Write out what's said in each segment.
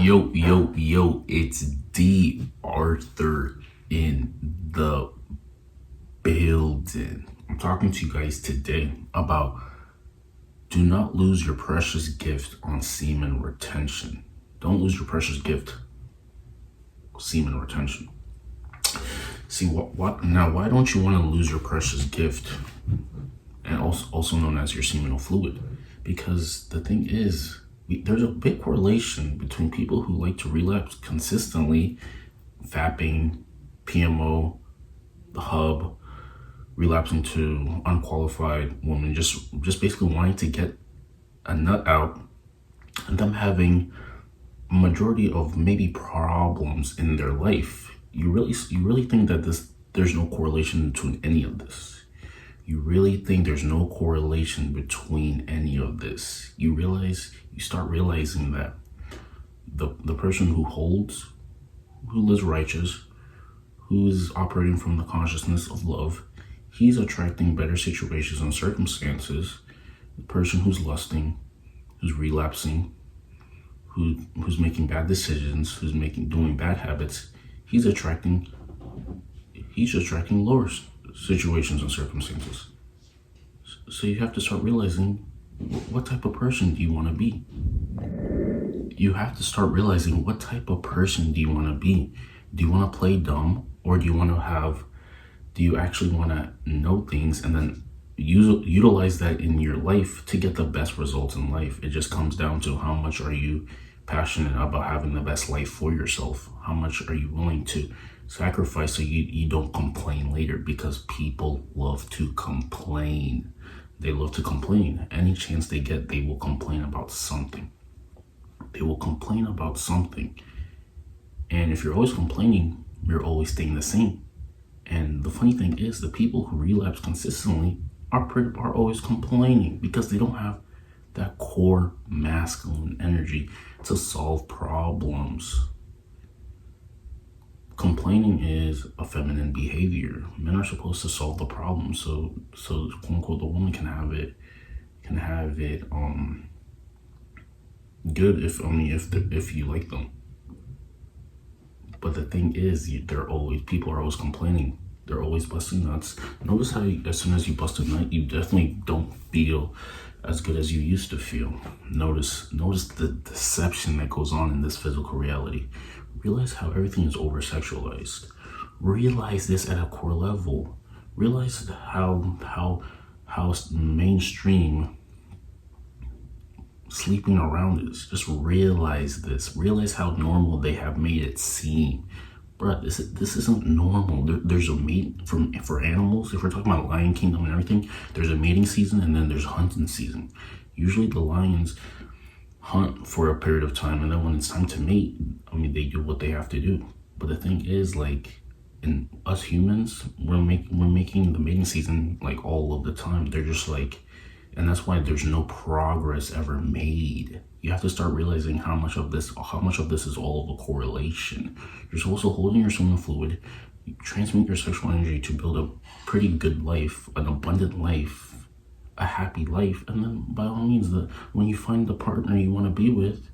Yo, it's D.Arthur in the building. I'm talking to you guys today about do not lose your precious gift on semen retention. Don't lose your precious gift, semen retention. See, why don't you want to lose your precious gift, and also known as your seminal fluid? Because the thing is, there's a big correlation between people who like to relapse consistently, fapping, PMO, the hub, relapsing to unqualified women, just basically wanting to get a nut out, and them having a majority of maybe problems in their life. You really think that there's no correlation between any of this? You really think there's no correlation between any of this? You start realizing that the person who lives righteous, who is operating from the consciousness of love, he's attracting better situations and circumstances. The person who's lusting, who's relapsing, who's making bad decisions, doing bad habits, he's attracting lower situations and circumstances. So you have to start realizing, what type of person do you want to be? You have to start realizing, what type of person do you want to be? Do you want to play dumb, or do you actually want to know things and then utilize that in your life to get the best results in life? It just comes down to how much are you passionate about having the best life for yourself? How much are you willing to sacrifice so you don't complain later? Because people love to complain. They love to complain. Any chance they get, they will complain about something. And if you're always complaining, you're always staying the same. And the funny thing is, the people who relapse consistently are always complaining, because they don't have that core masculine energy to solve problems. Complaining is a feminine behavior. Men are supposed to solve the problem, so quote unquote the woman can have it good if you like them. But the thing is, people are always complaining. They're always busting nuts. Notice how as soon as you bust a nut, you definitely don't feel as good as you used to feel. Notice the deception that goes on in this physical reality. Realize how everything is over-sexualized. Realize this at a core level. Realize how mainstream sleeping around is. Just realize this. Realize how normal they have made it seem. Bruh, this isn't normal. There's a mate for animals. If we're talking about Lion Kingdom and everything, there's a mating season and then there's hunting season. Usually the lions hunt for a period of time, and then when it's time to mate, they do what they have to do. But the thing is, like, in us humans, we're making the mating season like all of the time. They're just like, and that's why there's no progress ever made. You have to start realizing how much of this is all of a correlation. You're also holding your seminal fluid. You transmute your sexual energy to build a pretty good life, an abundant life, a happy life, and then by all means, when you find the partner you want to be with,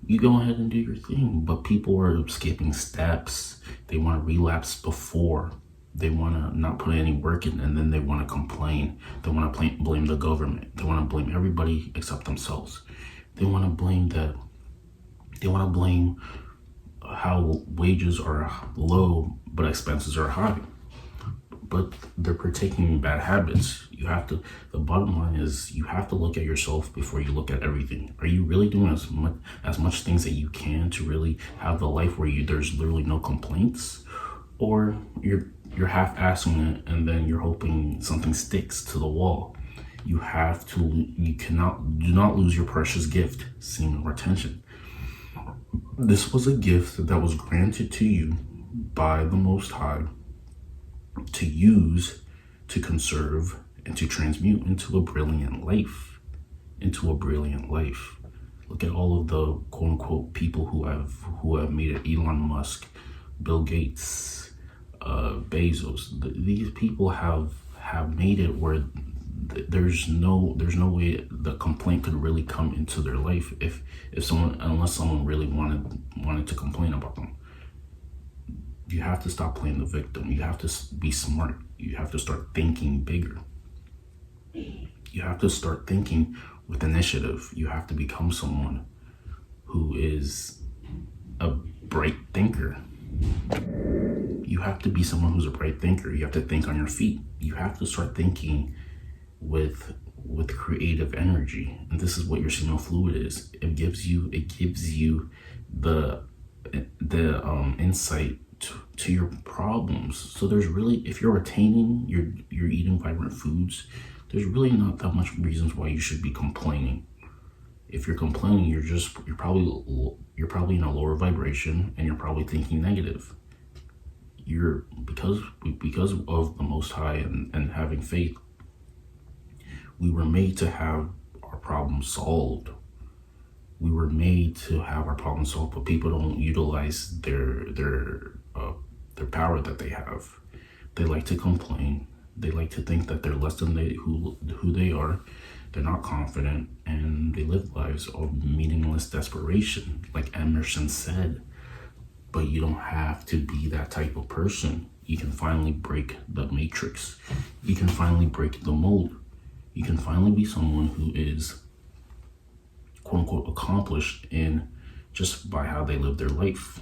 you go ahead and do your thing. But people are skipping steps. They want to relapse before. They want to not put any work in, and then they want to complain. They want to blame the government. They want to blame everybody except themselves. They want to blame how wages are low but expenses are high. But they're partaking in bad habits. The bottom line is, you have to look at yourself before you look at everything. Are you really doing as much things that you can to really have the life where there's literally no complaints? Or you're half-assing it, and then you're hoping something sticks to the wall? Do not lose your precious gift, semen retention. This was a gift that was granted to you by the Most High to use, to conserve, and to transmute into a brilliant life. Look at all of the quote-unquote people who have made it. Elon Musk, Bill Gates, Bezos. These people have made it where there's no way the complaint could really come into their life if someone, unless someone really wanted to complain about them. You have to stop playing the victim. You have to be smart. You have to start thinking bigger. You have to start thinking with initiative. You have to become someone who is a bright thinker. You have to be someone who's a bright thinker. You have to think on your feet. You have to start thinking with creative energy. And this is what your seminal fluid is. It gives you the insight to your problems. So there's really, if you're retaining, you're eating vibrant foods, there's really not that much reasons why you should be complaining. If you're complaining, you're probably in a lower vibration, and you're probably thinking negative. Because of the Most High and having faith, we were made to have our problems solved. We were made to have our problems solved, but people don't utilize their power that they have. They like to complain. They like to think that they're less than who they are. They're not confident, and they live lives of meaningless desperation, like Emerson said. But you don't have to be that type of person. You can finally break the matrix. You can finally break the mold. You can finally be someone who is, quote unquote, accomplished in just by how they live their life.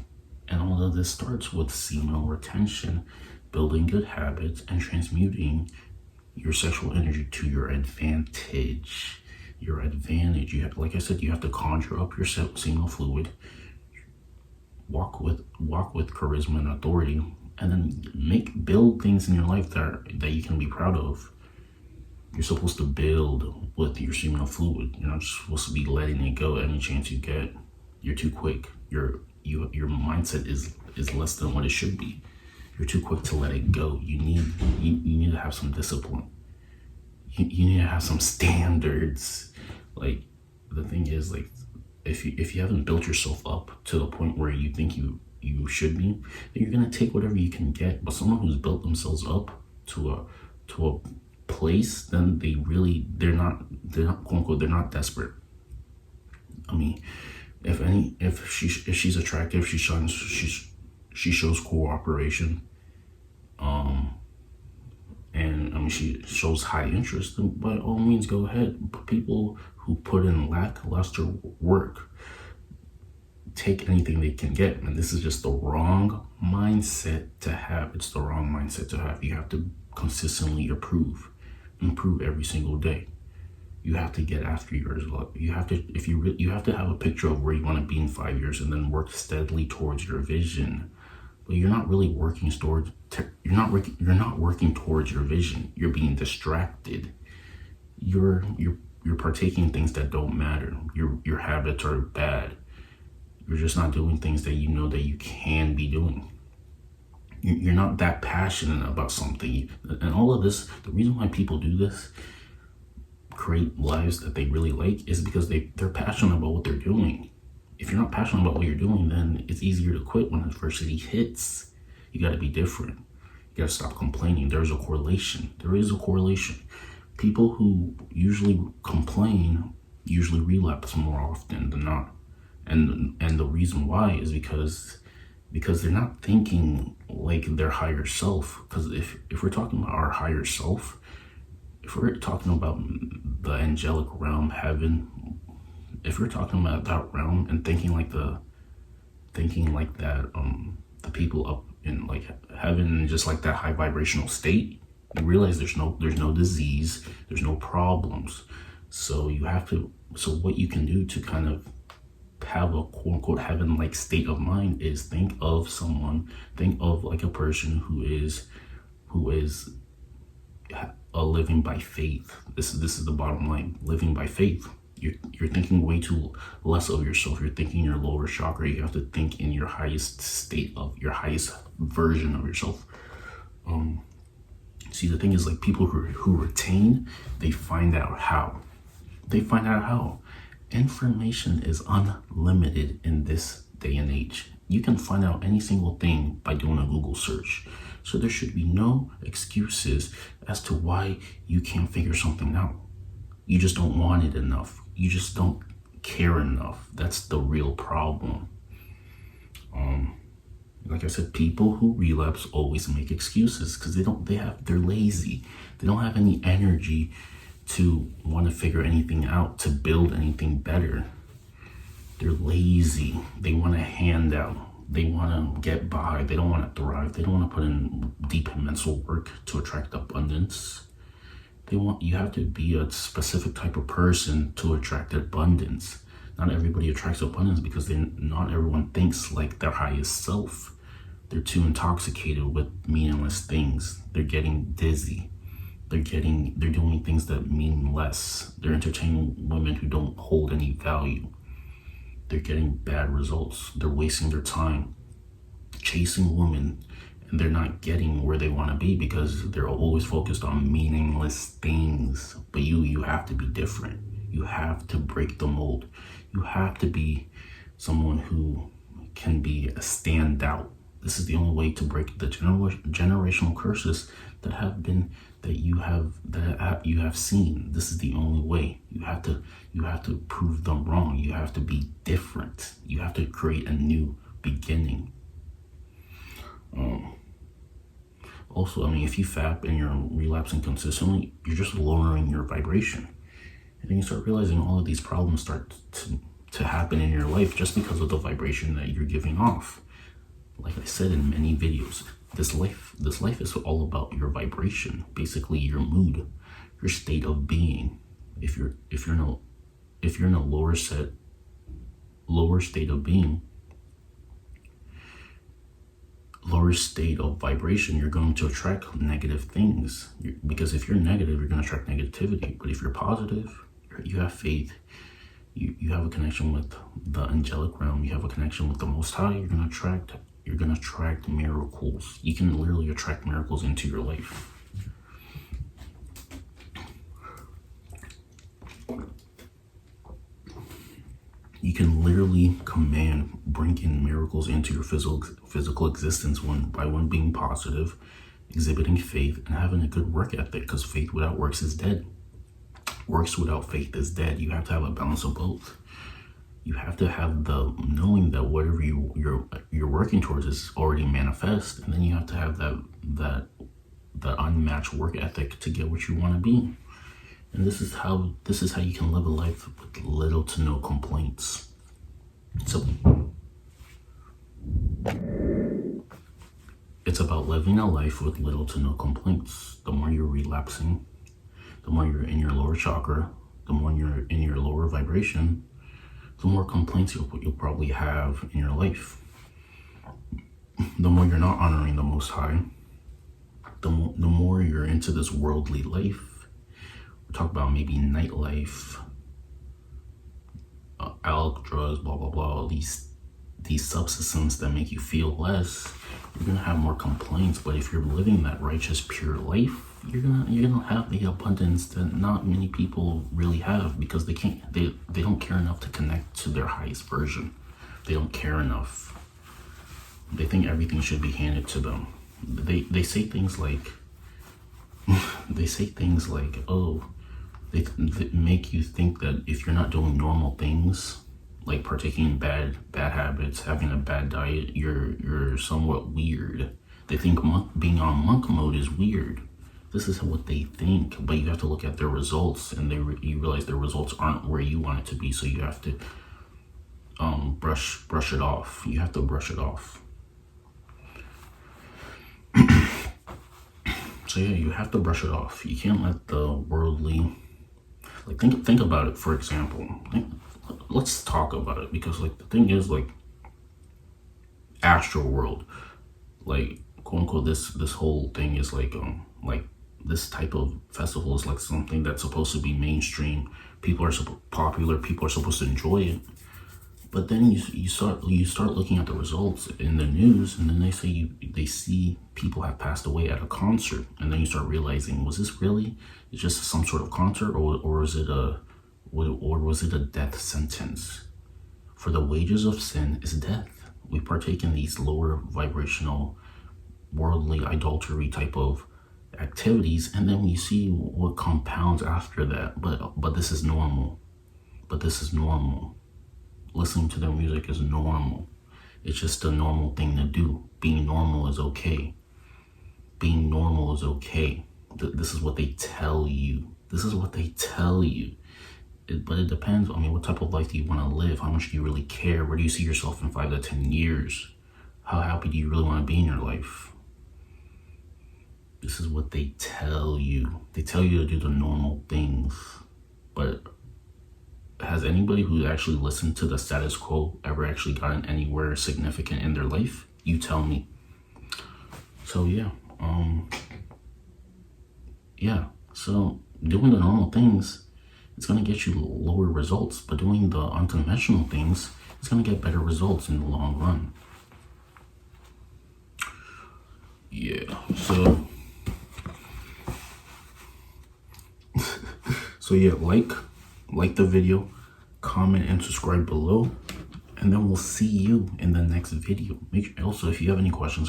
And all of this starts with seminal retention, building good habits, and transmuting your sexual energy to your advantage. Your advantage. You have, like I said, you have to conjure up your seminal fluid, walk with charisma and authority, and then build things in your life that you can be proud of. You're supposed to build with your seminal fluid. You're not just supposed to be letting it go any chance you get. You're too quick. Your mindset is less than what it should be. You're too quick to let it go. You need to have some discipline. You need to have some standards. Like, the thing is, like, if you haven't built yourself up to the point where you think you should be, then you're gonna take whatever you can get. But someone who's built themselves up to a place, then they're not quote unquote, they're not desperate. I mean, if she's attractive, she shows cooperation, and I mean, she shows high interest, then by all means go ahead. But people who put in lackluster work take anything they can get, and this is just the wrong mindset to have. It's the wrong mindset to have. You have to consistently improve every single day. You have to get after yours. You have to, you have to have a picture of where you want to be in 5 years, and then work steadily towards your vision. But you're not really working towards. You're not working towards your vision. You're being distracted. You're partaking in things that don't matter. Your habits are bad. You're just not doing things that you know that you can be doing. You're not that passionate about something. And all of this, the reason why people do this, create lives that they really like, is because they're passionate about what they're doing. If you're not passionate about what you're doing, then it's easier to quit when adversity hits. You got to be different. You got to stop complaining. There is a correlation. People who usually complain usually relapse more often than not. And the reason why is because they're not thinking like their higher self. Because if we're talking about our higher self, if we're talking about the angelic realm, heaven, if we're talking about that realm and thinking like that, the people up in like heaven and just like that high vibrational state, you realize there's no disease, there's no problems. So what you can do to kind of have a quote unquote heaven-like state of mind is think of like a person who is living by faith. This is the bottom line. Living by faith. You're thinking way too less of yourself. You're thinking your lower chakra. You have to think in your highest state of your highest version of yourself. See, the thing is, like, people who retain, they find out how. Information is unlimited in this day and age. You can find out any single thing by doing a Google search. So there should be no excuses as to why you can't figure something out. You just don't want it enough. You just don't care enough. That's the real problem. Like I said, people who relapse always make excuses because they're lazy. They don't have any energy to want to figure anything out, to build anything better. They're lazy. They want a handout. They want to get by. They don't want to thrive. They don't want to put in deep mental work to attract abundance. You have to be a specific type of person to attract abundance. Not everybody attracts abundance because not everyone thinks like their highest self. They're too intoxicated with meaningless things. They're getting dizzy. They're doing things that mean less. They're entertaining women who don't hold any value. They're getting bad results. They're wasting their time chasing women, and they're not getting where they want to be because they're always focused on meaningless things. But you have to be different. You have to break the mold. You have to be someone who can be a standout. This is the only way to break the generational curses that you have seen. This is the only way. You have to prove them wrong. You have to be different. You have to create a new beginning. Also, if you fap and you're relapsing consistently, you're just lowering your vibration. And then you start realizing all of these problems start to happen in your life just because of the vibration that you're giving off. Like I said in many videos, this life is all about your vibration, basically your mood, your state of being. If you're in a lower state of being, lower state of vibration, you're going to attract negative things. Because if you're negative, you're going to attract negativity. But if you're positive, you have faith, you have a connection with the angelic realm, you have a connection with the Most High, you're going to attract miracles. You can literally attract miracles into your life. You can literally bring in miracles into your physical existence by being positive, exhibiting faith, and having a good work ethic, because faith without works is dead. Works without faith is dead. You have to have a balance of both. You have to have the knowing that whatever you're working towards is already manifest, and then you have to have that unmatched work ethic to get what you want to be. And this is how you can live a life with little to no complaints. So it's about living a life with little to no complaints. The more you're relapsing, the more you're in your lower chakra, the more you're in your lower vibration, the more complaints you'll probably have in your life. The more you're not honoring the Most High, the more you're into this worldly life. We talk about maybe nightlife, alcohol, drugs, blah blah blah. These substances that make you feel less. You're gonna have more complaints. But if you're living that righteous, pure life, you're gonna have the abundance that not many people really have, because they don't care enough to connect to their highest version. They don't care enough. They think everything should be handed to them. They say things like oh, they make you think that if you're not doing normal things, like partaking in bad habits, having a bad diet, you're somewhat weird. They think being on monk mode is weird. This is what they think, but you have to look at their results, and you realize their results aren't where you want it to be. So you have to brush it off. You have to brush it off. So yeah, you have to brush it off. You can't let the worldly, like, think about it. For example, let's talk about it, because like the thing is, like, astral world, like, quote unquote, this whole thing is like this type of festival is like something that's supposed to be mainstream. People are popular. People are supposed to enjoy it. But then you start looking at the results in the news, and then they see people have passed away at a concert, and then you start realizing, was this really just some sort of concert, or was it a death sentence? For the wages of sin is death. We partake in these lower vibrational worldly idolatry type of activities, and then we see what compounds after that. But this is normal. But this is normal. Listening to their music is normal. It's just a normal thing to do. Being normal is okay. Being normal is okay. This is what they tell you. This is what they tell you. But it depends. I mean, what type of life do you want to live? How much do you really care? Where do you see yourself in 5 to 10 years? How happy do you really want to be in your life? This is what they tell you. They tell you to do the normal things. But has anybody who actually listened to the status quo ever actually gotten anywhere significant in their life? You tell me. So so doing the normal things, it's going to get you lower results, but doing the unconventional things, it's going to get better results in the long run. Yeah, so yeah, like the video, comment and subscribe below, and then we'll see you in the next video. Also, if you have any questions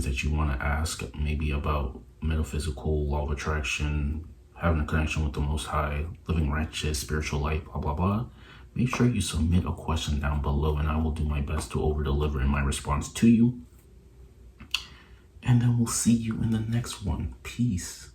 that you want to ask, maybe about metaphysical, law of attraction, having a connection with the Most High, living righteous, spiritual life, blah, blah, blah, make sure you submit a question down below, and I will do my best to over-deliver in my response to you. And then we'll see you in the next one. Peace.